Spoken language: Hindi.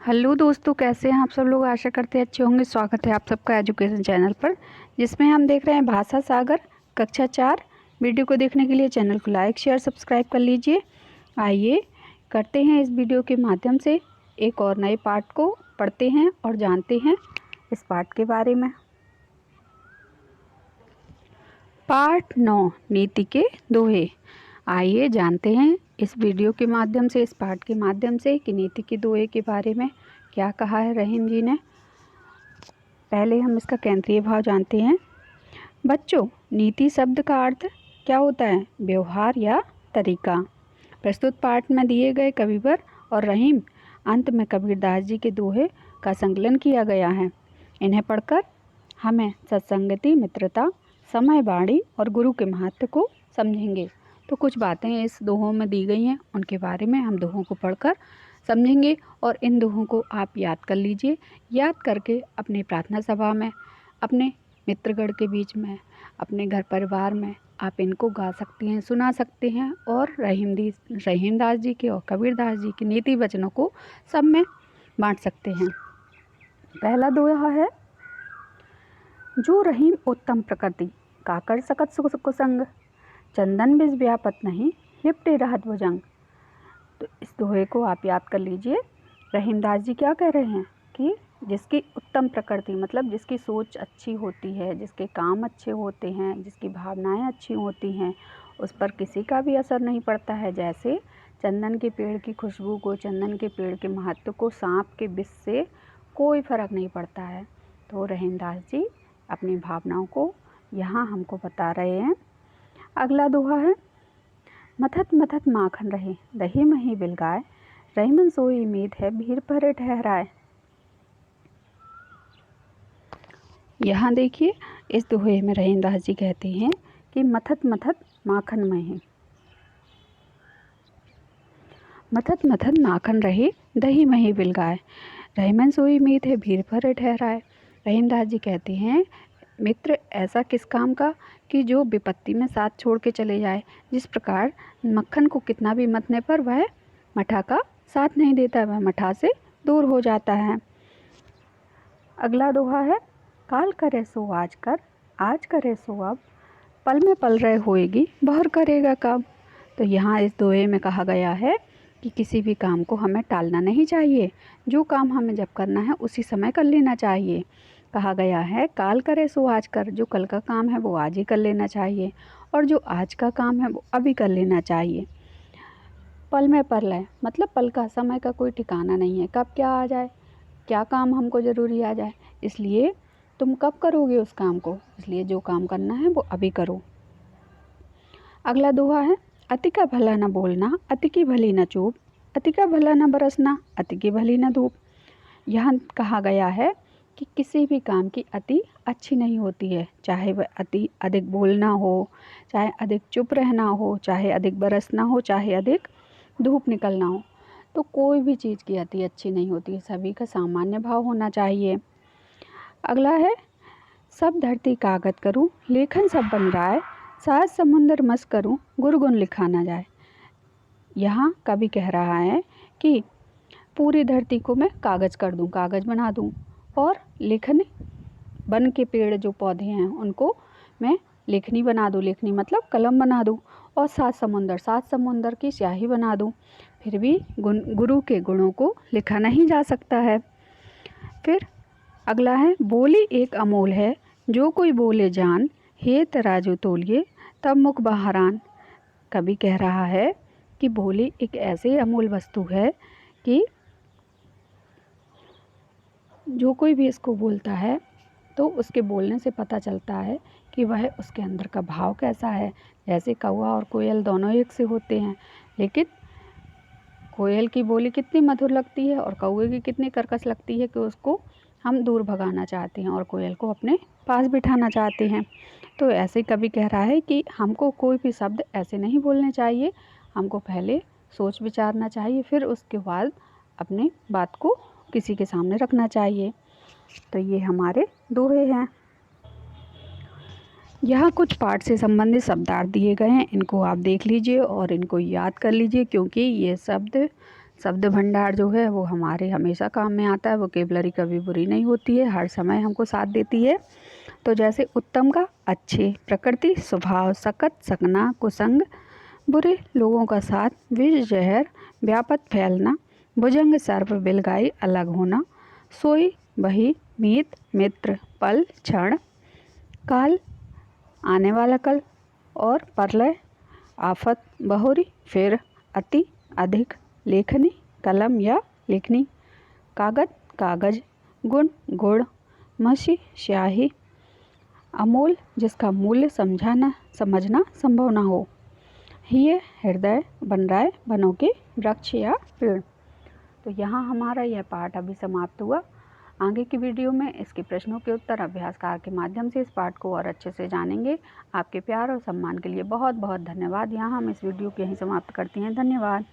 हेलो दोस्तों, कैसे हैं आप सब लोग। आशा करते हैं अच्छे होंगे। स्वागत है आप सबका एजुकेशन चैनल पर, जिसमें हम देख रहे हैं भाषा सागर कक्षा 4। वीडियो को देखने के लिए चैनल को लाइक शेयर सब्सक्राइब कर लीजिए। आइए करते हैं इस वीडियो के माध्यम से एक और नए पाठ को पढ़ते हैं और जानते हैं इस पाठ के बारे में। पाठ 9 नीति के दोहे। आइए जानते हैं इस वीडियो के माध्यम से, इस पाठ के माध्यम से कि नीति के दोहे के बारे में क्या कहा है रहीम जी ने। पहले हम इसका केंद्रीय भाव जानते हैं। बच्चों, नीति शब्द का अर्थ क्या होता है? व्यवहार या तरीका। प्रस्तुत पाठ में दिए गए कविवर और रहीम अंत में कबीरदास जी के दोहे का संकलन किया गया है। इन्हें पढ़कर हमें सत्संगति, मित्रता, समय, वाणी और गुरु के महत्व को समझेंगे। तो कुछ बातें इस दोहों में दी गई हैं, उनके बारे में हम दोहों को पढ़कर समझेंगे और इन दोहों को आप याद कर लीजिए। याद करके अपनी प्रार्थना सभा में, अपने मित्रगण के बीच में, अपने घर परिवार में आप इनको गा सकते हैं, सुना सकते हैं और रहीमदास जी के और कबीरदास जी के नीति वचनों को सब में बांट सकते हैं। पहला दोहा है, जो रहीम उत्तम प्रकृति का कर सकत सुख कुसंग, चंदन बिज व्यापत नहीं लिपटे रहत भुजंग। तो इस दोहे को आप याद कर लीजिए। रहीमदास जी क्या कह रहे हैं कि जिसकी उत्तम प्रकृति मतलब जिसकी सोच अच्छी होती है, जिसके काम अच्छे होते हैं, जिसकी भावनाएं अच्छी होती हैं, उस पर किसी का भी असर नहीं पड़ता है। जैसे चंदन के पेड़ की खुशबू को, चंदन के पेड़ के महत्व को सांप के विष से कोई फर्क नहीं पड़ता है। तो रहीमदास जी अपनी भावनाओं को यहाँ हमको बता रहे हैं। अगला दोहा है, मथत मथत माखन रहे दही मही बिलगाए, रहीमन सोई उम्मीद है भीड़ भरे ठहराए। यहाँ देखिए इस दोहे में रहीमदास जी कहते हैं कि मथत मथत माखन मही, मथत मथत माखन रहे दही मही बिलगाए, रहीमन सोई उम्मीद है भीड़ भरे ठहराए। रहीमदास जी कहते हैं, मित्र ऐसा किस काम का कि जो विपत्ति में साथ छोड़ के चले जाए। जिस प्रकार मक्खन को कितना भी मथने पर वह मठा का साथ नहीं देता, वह मठा से दूर हो जाता है। अगला दोहा है, काल करे सो आज कर, आज करे सो अब, पल में पल रहे होएगी बहुर करेगा कब। तो यहाँ इस दोहे में कहा गया है कि किसी भी काम को हमें टालना नहीं चाहिए। जो काम हमें जब करना है उसी समय कर लेना चाहिए। कहा गया है काल करे सो आज कर, जो कल का काम है वो आज ही कर लेना चाहिए और जो आज का काम है वो अभी कर लेना चाहिए। पल में पल है मतलब पल का, समय का कोई ठिकाना नहीं है, कब क्या आ जाए, क्या काम हमको ज़रूरी आ जाए। इसलिए तुम कब करोगे उस काम को, इसलिए जो काम करना है वो अभी करो। अगला दोहा है, अति का भला न बोलना, अति की भली न चूप, अति का भला न बरसना, अति की भली न धूप। यहाँ कहा गया है कि किसी भी काम की अति अच्छी नहीं होती है, चाहे वह अति अधिक बोलना हो, चाहे अधिक चुप रहना हो, चाहे अधिक बरसना हो, चाहे अधिक धूप निकलना हो। तो कोई भी चीज़ की अति अच्छी नहीं होती है, सभी का सामान्य भाव होना चाहिए। अगला है, सब धरती कागज करूँ लेखन सब बन राय, सात समुंदर मस करूँ गुरगुन लिखा न जाए। यहाँ कवि कह रहा है कि पूरी धरती को मैं कागज़ कर दूँ, कागज़ बना दूँ और लेखन बन के पेड़ जो पौधे हैं उनको मैं लेखनी बना दूँ, लेखनी मतलब कलम बना दूँ, और सात समुंदर की स्याही बना दूँ, फिर भी गुरु के गुणों को लिखा नहीं जा सकता है। फिर अगला है, बोली एक अमोल है जो कोई बोले जान, हे तराजू तोलिए तब मुख बहरान। कवि कह रहा है कि बोली एक ऐसी अमूल वस्तु है कि जो कोई भी इसको बोलता है तो उसके बोलने से पता चलता है कि वह उसके अंदर का भाव कैसा है। जैसे कौवा और कोयल दोनों एक से होते हैं, लेकिन कोयल की बोली कितनी मधुर लगती है और कौवे की कितनी कर्कश लगती है कि उसको हम दूर भगाना चाहते हैं और कोयल को अपने पास बिठाना चाहते हैं। तो ऐसे कवि कह रहा है कि हमको कोई भी शब्द ऐसे नहीं बोलने चाहिए, हमको पहले सोच विचारना चाहिए, फिर उसके बाद अपने बात को किसी के सामने रखना चाहिए। तो ये हमारे दोहे हैं। यहाँ कुछ पाठ से संबंधित शब्दार्थ दिए गए हैं, इनको आप देख लीजिए और इनको याद कर लीजिए, क्योंकि ये शब्द शब्द भंडार जो है वो हमारे हमेशा काम में आता है। वोकेबलरी कभी बुरी नहीं होती है, हर समय हमको साथ देती है। तो जैसे उत्तम का अच्छे, प्रकृति स्वभाव, सकत सकना, कुसंग बुरे लोगों का साथ, विष जहर व्यापत फैलना, भुजंग सर्प बिलगाई अलग होना, सोई बही मीत मित्र पल क्षण, काल आने वाला कल, और प्रलय आफत बहुरी फिर अति अधिक, लेखनी कलम या लिखनी, कागज कागज, गुण गुड़, मसी स्याही, अमूल जिसका मूल्य समझना संभव ना हो, ये हृदय बन रहा है वनों के वृक्ष या पेड़। तो यहाँ हमारा यह पाठ अभी समाप्त हुआ। आगे की वीडियो में इसके प्रश्नों के उत्तर अभ्यासकार के माध्यम से इस पाठ को और अच्छे से जानेंगे। आपके प्यार और सम्मान के लिए बहुत बहुत धन्यवाद। यहाँ हम इस वीडियो को यहीं समाप्त करते हैं। धन्यवाद।